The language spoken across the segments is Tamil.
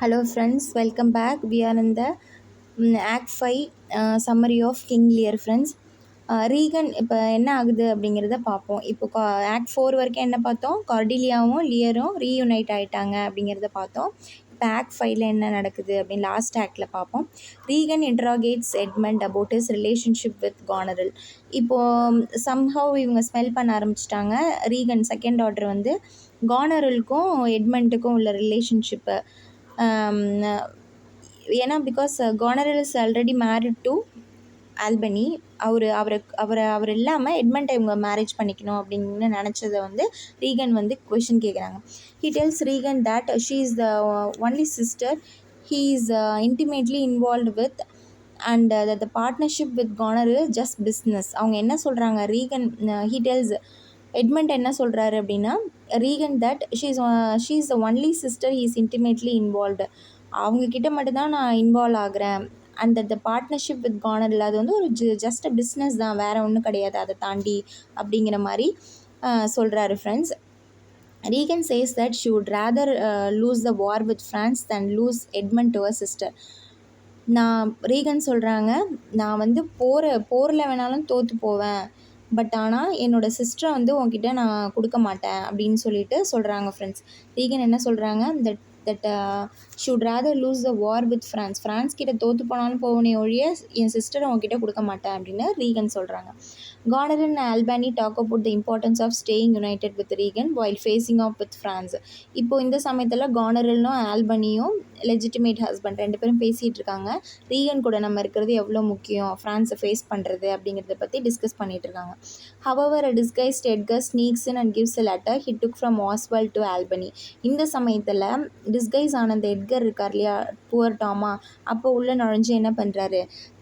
Hello friends, welcome back. We are in the Act 5 summary of King Lear friends. Regan இப்போ என்ன ஆகுது அப்படிங்கிறத பார்ப்போம். இப்போ ஆக்ட் 4 வரைக்கும் என்ன பார்த்தோம், கார்டிலியாவும் லியரும் ரீயூனைட் ஆகிட்டாங்க அப்படிங்கிறத பார்த்தோம். இப்போ ஆக்ட் 5ல என்ன நடக்குது அப்படின்னு லாஸ்ட் ஆக்டில் பார்ப்போம். Regan interrogates Edmund about his relationship with Goneril. இப்போது சம்ஹவ் இவங்க ஸ்மெல் பண்ண ஆரம்பிச்சிட்டாங்க. ரீகன் செகண்ட் டாட்டர் வந்து கானரலுக்கும் எட்மண்ட்டுக்கும் உள்ள ரிலேஷன்ஷிப்பை, ஏன்னா because Goneril is already married to Albany. அவர் இல்லாமல் எட்மண்டை இவங்க மேரேஜ் பண்ணிக்கணும் அப்படின்னு நினச்சதை வந்து ரீகன் வந்து கொஷின் கேட்குறாங்க. He tells Regan that she is the only sister he is intimately involved with and the partnership with Goneril just business. அவங்க என்ன சொல்கிறாங்க, ரீகன் ஹீ டெல்ஸ் எட்மண்ட் என்ன சொல்கிறாரு அப்படின்னா, Regan that she is the only sister he is intimately involved, அவங்கக்கிட்ட மட்டும்தான் நான் இன்வால்வ் ஆகிறேன். And the partnership with Goneril அது வந்து ஒரு ஜஸ்ட் அ பிஸ்னஸ் தான், வேறு ஒன்றும் கிடையாது அதை தாண்டி அப்படிங்கிற மாதிரி சொல்கிறாரு friends. Regan says that she would rather lose the war with France than lose Edmund to a sister. Regan சொல்கிறாங்க, நான் வந்து போரில் வேணாலும் தோற்று போவேன், பட் ஆனால் என்னோடய சிஸ்டரை வந்து உங்ககிட்ட நான் கொடுக்க மாட்டேன் அப்படின்னு சொல்லிட்டு சொல்கிறாங்க ஃப்ரெண்ட்ஸ். ரீகன் என்ன சொல்கிறாங்க, that she would rather lose the war with France கிட்ட தோற்று போனாலும் போவனே ஒழிய என் சிஸ்டரை உங்ககிட்ட கொடுக்க மாட்டேன் அப்படின்னு ரீகன் சொல்கிறாங்க. Goneril and Albany talk about the importance of staying united with Regan while facing off with France. இப்போது இந்த சமயத்தில் கானரலும் ஆல்பனியும் லெஜிட்டிமேட் ஹஸ்பண்ட் ரெண்டு பேரும் பேசிகிட்டு இருக்காங்க. ரீகன் கூட நம்ம இருக்கிறது எவ்வளோ முக்கியம், ஃப்ரான்ஸை ஃபேஸ் பண்ணுறது அப்படிங்கிறத பற்றி டிஸ்கஸ் பண்ணிகிட்டு இருக்காங்க. However, a disguised Edgar sneaks in and gives a letter he took from Oswald to Albany. இந்த சமயத்தில் டிஸ்கைஸ் ஆன அந்த எட்கர் இருக்கார் இல்லையா, புவர் டாமா, அப்போ உள்ளே நுழைஞ்சு என்ன பண்ணுறாரு,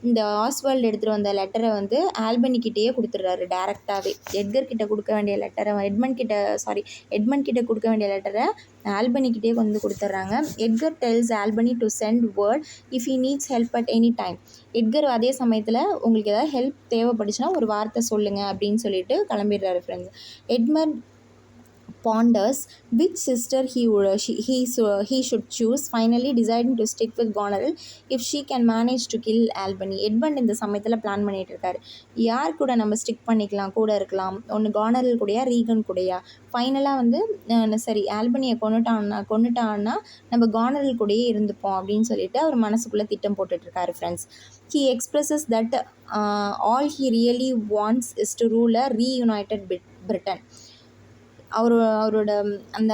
இந்த ஆஸ்வால்டு எடுத்துகிட்டு வந்த லெட்டரை வந்து ஆல்பனிக்கிட்டேயே கொடுத்துட்றாரு டேரெக்டாகவே. எட்கர் கொடுக்க வேண்டிய லெட்டரை எட்மண்ட் கிட்ட கொடுக்க வேண்டிய லெட்டரை ஆல்பனிக்கிட்டே வந்து கொடுத்துட்றாங்க. Edgar tells Albany to send word if he needs help at any time. Edgar அதே சமயத்தில் உங்களுக்கு ஏதாவது ஹெல்ப் தேவைப்பட்டுச்சுன்னா ஒரு வார்த்தை சொல்லுங்கள் அப்படின்னு சொல்லிட்டு கிளம்பிடுறாரு friends. Edmund ponders which sister he should choose, finally deciding to stick with Goneril if she can manage to kill Albany. Edmund இந்த சமயத்தில் பிளான் பண்ணிகிட்டு இருக்காரு, யார் கூட நம்ம ஸ்டிக் பண்ணிக்கலாம், கூட இருக்கலாம், ஒன்று கானரல் கூடயா ரீகன் கூடயா. ஃபைனலாக வந்து சரி ஆல்பனியை கொண்டுட்டான்னா நம்ம கானரல் கூடயே இருந்துப்போம் அப்படின்னு சொல்லிட்டு அவர் மனசுக்குள்ளே திட்டம் போட்டுட்ருக்காரு friends. He expresses that all he really wants is to rule a reunited Britain. அவரோட அந்த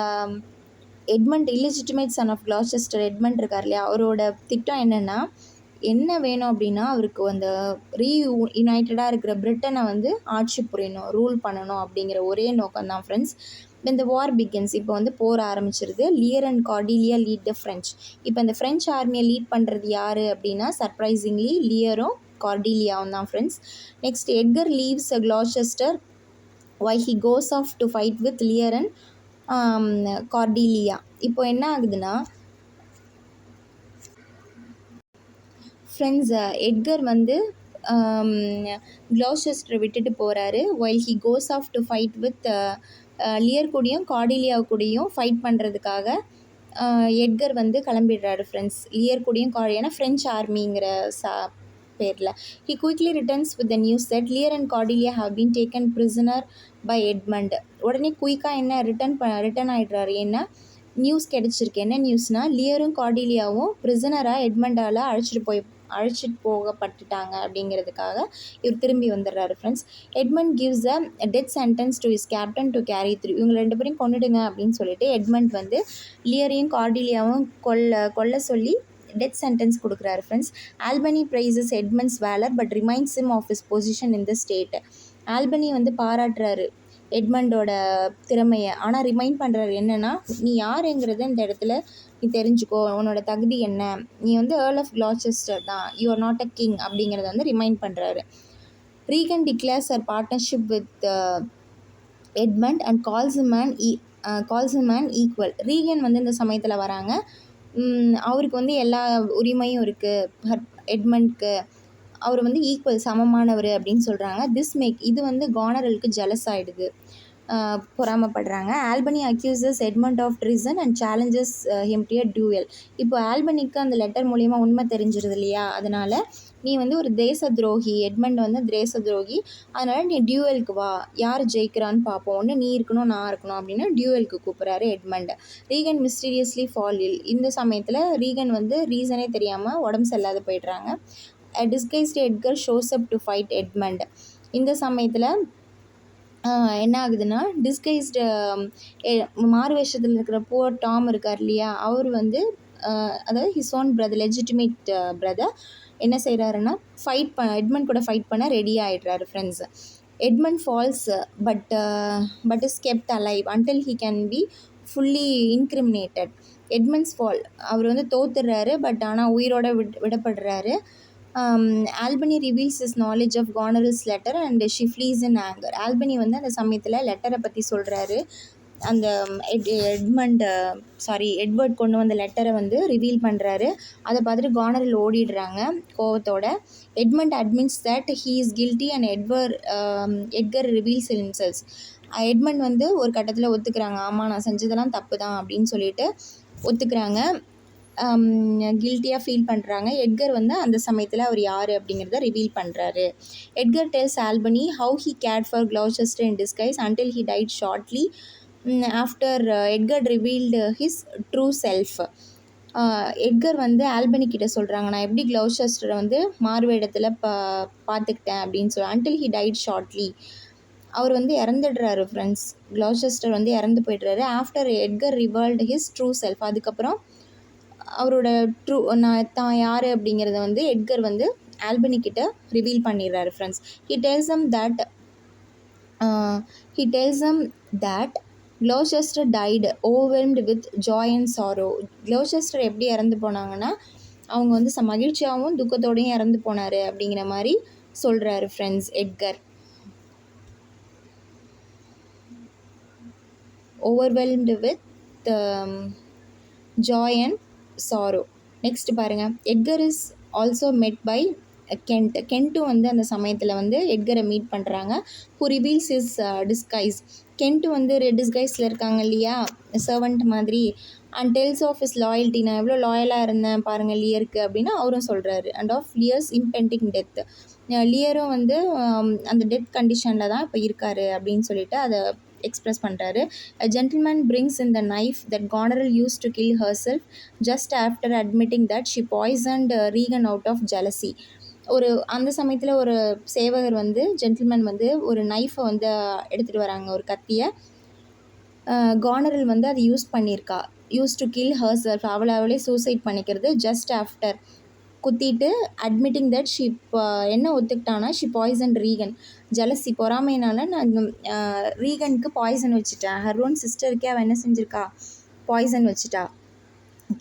Edmund illegitimate son of Gloucester Edmund இருக்கார் இல்லையா, அவரோட திட்டம் என்னென்னா, என்ன வேணும் அப்படின்னா அவருக்கு அந்த யுனைட்டடாக இருக்கிற பிரிட்டனை வந்து ஆட்சி புரியணும், ரூல் பண்ணணும் அப்படிங்கிற ஒரே நோக்கம் தான் ஃப்ரெண்ட்ஸ். இந்த வார் பிகின்ஸ். இப்போ வந்து போர் ஆரம்பிச்சிருது. Lear and Cordelia lead the French. இப்போ இந்த ஃப்ரெஞ்ச் ஆர்மியை லீட் பண்ணுறது யார் அப்படின்னா சர்ப்ரைசிங்லி லியரும் கார்டிலியாவும் தான் friends. Next Edgar leaves Gloucester while he goes off to fight with Lear and Cordelia. இப்போ என்ன ஆகுதுன்னா ஃப்ரெண்ட்ஸ், எட்கர் வந்து கிளாசெஸ்டரை விட்டுட்டு போகிறாரு. while he goes off to fight with Lear கூடயும் கார்டிலியா கூடயும் ஃபைட் பண்ணுறதுக்காக எட்கர் வந்து கிளம்பிடுறாரு ஃப்ரெண்ட்ஸ். லியர் கூடயும் ஏன்னா ஃப்ரெஞ்ச் ஆர்மிங்கிற பேரில். He quickly returns with the news that Lear and Cordelia have been taken prisoner by Edmund. உடனே குயிக்காக என்ன ரிட்டன் ஆகிடுறாரு. ஏன்னா நியூஸ் கிடச்சிருக்கு. என்ன நியூஸ்னால், லியரும் கார்டிலியாவும் பிரிசனராக எட்மண்டால் அழைச்சிட்டு போகப்பட்டுட்டாங்க அப்படிங்கிறதுக்காக இவர் திரும்பி வந்துடுறாரு friends. Edmund gives a death sentence to his captain to carry through. இவங்க ரெண்டு பேரையும் கொண்டுடுங்க அப்படின்னு சொல்லிட்டு எட்மண்ட் வந்து லியரையும் கார்டிலியாவும் கொல்ல சொல்லி டெத் சென்டென்ஸ் கொடுக்குறாரு friends. Albany praises Edmund's valour but reminds him of his position in the state. Albany வந்து பாராட்டுறாரு எட்மண்டோட திறமையை, ஆனால் ரிமைண்ட் பண்ணுறாரு என்னென்னா, நீ யாருங்கிறத இந்த இடத்துல நீ தெரிஞ்சுக்கோ, உன்னோட தகுதி என்ன, நீ வந்து ஏர்ல் ஆஃப் கிளாசெஸ்டர் தான், you are not a king அப்படிங்கிறத வந்து ரிமைண்ட் பண்ணுறாரு. Regan declares her partnership with Edmund and calls him an equal. Regan வந்து இந்த சமயத்தில் வராங்க. அவருக்கு வந்து எல்லா உரிமையும் இருக்குது எட்மண்ட்க்கு, அவர் வந்து ஈக்குவல் சமமானவர் அப்படின்னு சொல்கிறாங்க. இது வந்து கானரலுக்கு ஜெலஸ் ஆகிடுது. பொறாமப்படுறாங்க. Albany accuses Edmund of treason and challenges him to a duel. இப்போ ஆல்பனிக்கு அந்த லெட்டர் மூலிமா உண்மை தெரிஞ்சிருது இல்லையா, அதனால் நீ வந்து ஒரு தேச துரோகி, எட்மண்ட் வந்து தேச துரோகி, அதனால் நீ டியூவலுக்கு வா, யார் ஜெயிக்கிறான்னு பார்ப்போம், ஒன்று நீ இருக்கணும் நான் இருக்கணும் அப்படின்னு டியூவலுக்கு கூப்பிட்றாரு Edmund. Regan mysteriously fall ill. இந்த சமயத்தில் ரீகன் வந்து ரீசனே தெரியாமல் உடம்பு சரியில்லாத போய்ட்றாங்க. Disguised Edgar shows up to fight Edmund. இந்த சமயத்தில் என்ன ஆகுதுன்னா, டிஸ்கைஸ்டு மாறு வேஷத்தில் இருக்கிற புவர் டாம் இருக்கார் இல்லையா, அவர் வந்து அதாவது his own brother, legitimate brother என்ன செய்கிறாருன்னா எட்மண்ட் கூட ஃபைட் பண்ண ரெடி ஆகிடுறாரு friends. Edmund falls but is kept alive until he can be fully incriminated. Edmund's fall, அவர் வந்து தோத்துடுறாரு, பட் ஆனால் உயிரோட விடப்படுறாரு. Albany reveals his knowledge of Goneril's letter and she flees in anger. Albany வந்து அந்த சமயத்தில் லெட்டரை பற்றி சொல்கிறாரு. அந்த எட்வர்ட் கொண்டு வந்த லெட்டரை வந்து ரிவீல் பண்ணுறாரு. அதை பார்த்துட்டு கானரல் ஓடிடுறாங்க கோவத்தோட. Edmund admits that he is guilty and Edgar reveals himself. Edmund வந்து ஒரு கட்டத்தில் ஒத்துக்கிறாங்க, ஆமாம் நான் செஞ்சதெல்லாம் தப்பு தான் அப்படின்னு சொல்லிட்டு ஒத்துக்கிறாங்க, கில்ட்டியாக ஃபீல் பண்ணுறாங்க. எட்கர் வந்து அந்த சமயத்தில் அவர் யார் அப்படிங்கிறத ரிவீல் பண்ணுறாரு. Edgar tells Albany how he cared for Gloucester in disguise until he died shortly after Edgar revealed his true self. Edgar வந்து ஆல்பனி கிட்ட சொல்கிறாங்க, நான் எப்படி க்ளோசெஸ்டரை வந்து மாறுவேடத்தில் பார்த்துக்கிட்டேன் அப்படின்னு சொல்லி. அன்டில் ஹீ டைட் ஷார்ட்லி, அவர் வந்து இறந்துடுறாரு ஃப்ரெண்ட்ஸ். க்ளோசெஸ்டர் வந்து இறந்து போய்ட்றாரு. After Edgar revealed his true self, அதுக்கப்புறம் அவரோட தான் யார் அப்படிங்கிறத வந்து எட்கர் வந்து ஆல்பனி கிட்ட ரிவீல் பண்ணிடுறாரு friends. He tells them that Gloucester died overwhelmed with joy and sorrow. Gloucester எப்படி இறந்து போனாங்கன்னா, அவங்க வந்து மகிழ்ச்சியாகவும் துக்கத்தோடையும் இறந்து போனார் அப்படிங்கிற மாதிரி சொல்கிறாரு friends Edgar. Overwhelmed with joy and sorrow. Next பாருங்கள், Edgar is also met by கென்ட்டும் வந்து அந்த சமயத்தில் வந்து எட்கரை மீட் பண்ணுறாங்க. Who reveals his disguise. Kent வந்து டிஸ்கைஸில் இருக்காங்க இல்லையா, சர்வெண்ட் மாதிரி. And tells of his loyalty, நான் எவ்வளோ லாயலாக இருந்தேன் பாருங்கள் லியருக்கு அப்படின்னு அவரும் சொல்கிறாரு. And of Lear's impending death. லியரும் வந்து அந்த டெத் கண்டிஷனில் தான் இப்போ இருக்கார் அப்படின்னு சொல்லிட்டு அதை எக்ஸ்ப்ரெஸ் பண்ணுறாரு. A gentleman brings in the knife that Goneril used to kill herself just after admitting that she poisoned Regan out of jealousy. அந்த சமயத்தில் ஒரு சேவகர் வந்து ஜென்டில்மேன் வந்து ஒரு நைஃபை வந்து எடுத்துகிட்டு வராங்க, ஒரு கத்தியை. கானரல் வந்து அதை யூஸ் டு கில் ஹர்செல்ஃப், அவளே சூசைட் பண்ணிக்கிறது. ஜஸ்ட் ஆஃப்டர் குத்திட்டு அட்மிட்டிங் தட் ஷி என்ன ஒத்துக்கிட்டானா, ஷி பாய்சன் ரீகன். ஜலசி, பொறாமையினால நான் ரீகனுக்கு பாய்சன் வச்சுட்டேன். ஹர் ஓன் சிஸ்டருக்கே அவள் என்ன செஞ்சுருக்கா, பாய்சன் வச்சுட்டா.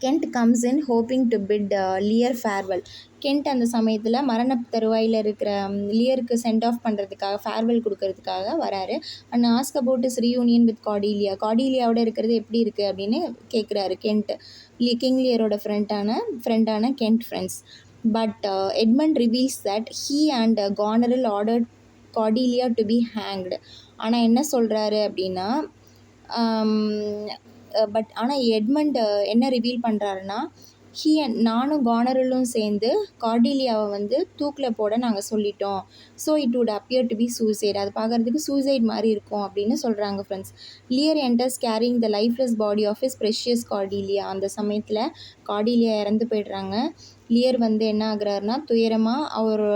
Kent comes in hoping to bid Lear farewell. Kent அந்த சமயத்தில் மரண தருவாயில் இருக்கிற லியருக்கு சென்ட் ஆஃப் பண்ணுறதுக்காக, ஃபேர்வெல் கொடுக்கறதுக்காக வராரு. And ask about his reunion with கார்டீலியாவோட இருக்கிறது எப்படி இருக்குது அப்படின்னு கேட்குறாரு கென்ட். கிங் லியரோட ஃப்ரெண்டான Kent friends. But Edmund reveals that he and Goneril ordered Cordelia to be hanged. ஆனால் என்ன சொல்கிறாரு அப்படின்னா, ஆனால் எட்மண்ட் என்ன ரிவீல் பண்ணுறாருன்னா, நானும் கானரலும் சேர்ந்து கார்டீலியாவை வந்து தூக்கில் போட நாங்கள் சொல்லிட்டோம். So it would appear to be suicide, அது பார்க்குறதுக்கு சூசைட் மாதிரி இருக்கும் அப்படின்னு சொல்கிறாங்க friends. Lear enters carrying the lifeless body of his precious Cordelia. அந்த சமயத்தில் கார்டீலியா இறந்து போய்ட்றாங்க. லியர் வந்து என்ன ஆகுறாருன்னா, துயரமாக அவர்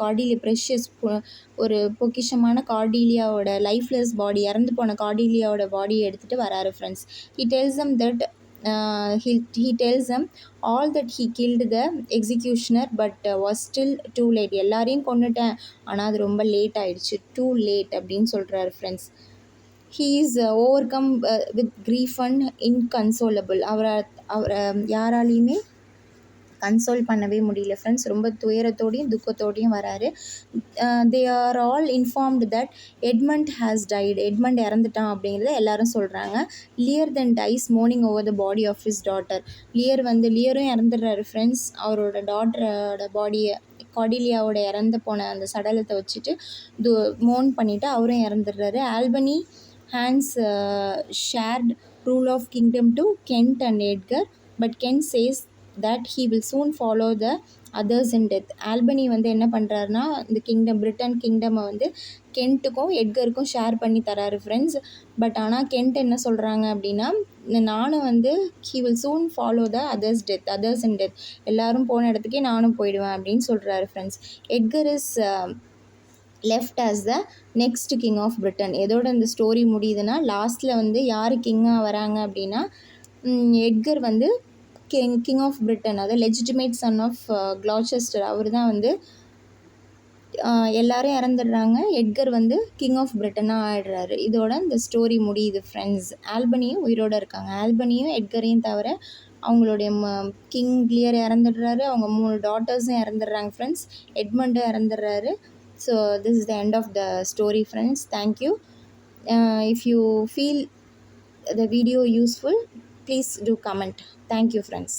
கார்டீலியா ப்ரெஷியஸ் ஒரு பொக்கிஷமான கார்டீலியாவோட லைஃப்லெஸ் பாடி, இறந்து போன கார்டீலியாவோட பாடியை எடுத்துகிட்டு வராரு friends. He tells them all that he killed the executioner but was still too late. எல்லாரையும் கொன்னுட்டேன், ஆனால் அது ரொம்ப லேட் ஆயிடுச்சு, too late அப்படின்னு சொல்கிறாரு friends. He is overcome with grief and inconsolable. அவரை யாராலையுமே கன்சோல் பண்ணவே முடியல ஃப்ரெண்ட்ஸ். ரொம்ப துயரத்தோடையும் துக்கத்தோடையும் வராரு. They are all informed that Edmund has died. Edmund இறந்துட்டான் அப்படிங்கிறத எல்லாரும் சொல்கிறாங்க. Lear then dies mourning over the body of his daughter. லியரும் இறந்துடுறாரு ஃப்ரெண்ட்ஸ். அவரோட டாட்டரோட பாடியை, கார்டீலியாவோட இறந்து போன அந்த சடலத்தை வச்சுட்டு மோன் பண்ணிவிட்டு அவரும் இறந்துடுறாரு. Albany Hans shared rule of kingdom to Kent and Edgar, but Kent says that he will soon follow the others in death. Albany வந்து என்ன பண்ணுறாருனா இந்த கிங்டம் பிரிட்டன் கிங்டமை வந்து கென்ட்டுக்கும் எட்கருக்கும் ஷேர் பண்ணி தராரு ஃப்ரெண்ட்ஸ். பட் ஆனால் கென்ட் என்ன சொல்கிறாங்க அப்படின்னா, நானும் வந்து he will soon follow the others in death, எல்லாரும் போன இடத்துக்கே நானும் போயிடுவேன் அப்படின்னு சொல்கிறாரு friends. Edgar is left as the next king of Britain. எதோட இந்த ஸ்டோரி முடியுதுன்னா, லாஸ்ட்டில் வந்து யார் கிங்காக வராங்க அப்படின்னா, எட்கர் வந்து கிங் ஆஃப் பிரிட்டன், அதாவது லெஜிட்டிமேட் சன் ஆஃப் க்ளாச்செஸ்டர், அவர் தான் வந்து எல்லாரும் இறந்துடுறாங்க. எட்கர் வந்து கிங் ஆஃப் பிரிட்டனாக ஆயிடுறாரு. இதோட இந்த ஸ்டோரி முடியுது ஃப்ரெண்ட்ஸ். ஆல்பனியும் உயிரோடு இருக்காங்க. ஆல்பனியும் எட்கரையும் தவிர அவங்களுடைய கிங் லியர் இறந்துடுறாரு. அவங்க 3 டாட்டர்ஸும் இறந்துடுறாங்க friends. எட்மண்டும் இறந்துடுறாரு. So this is the end of the story friends. Thank you. If you feel the video useful, please do comment. Thank you friends.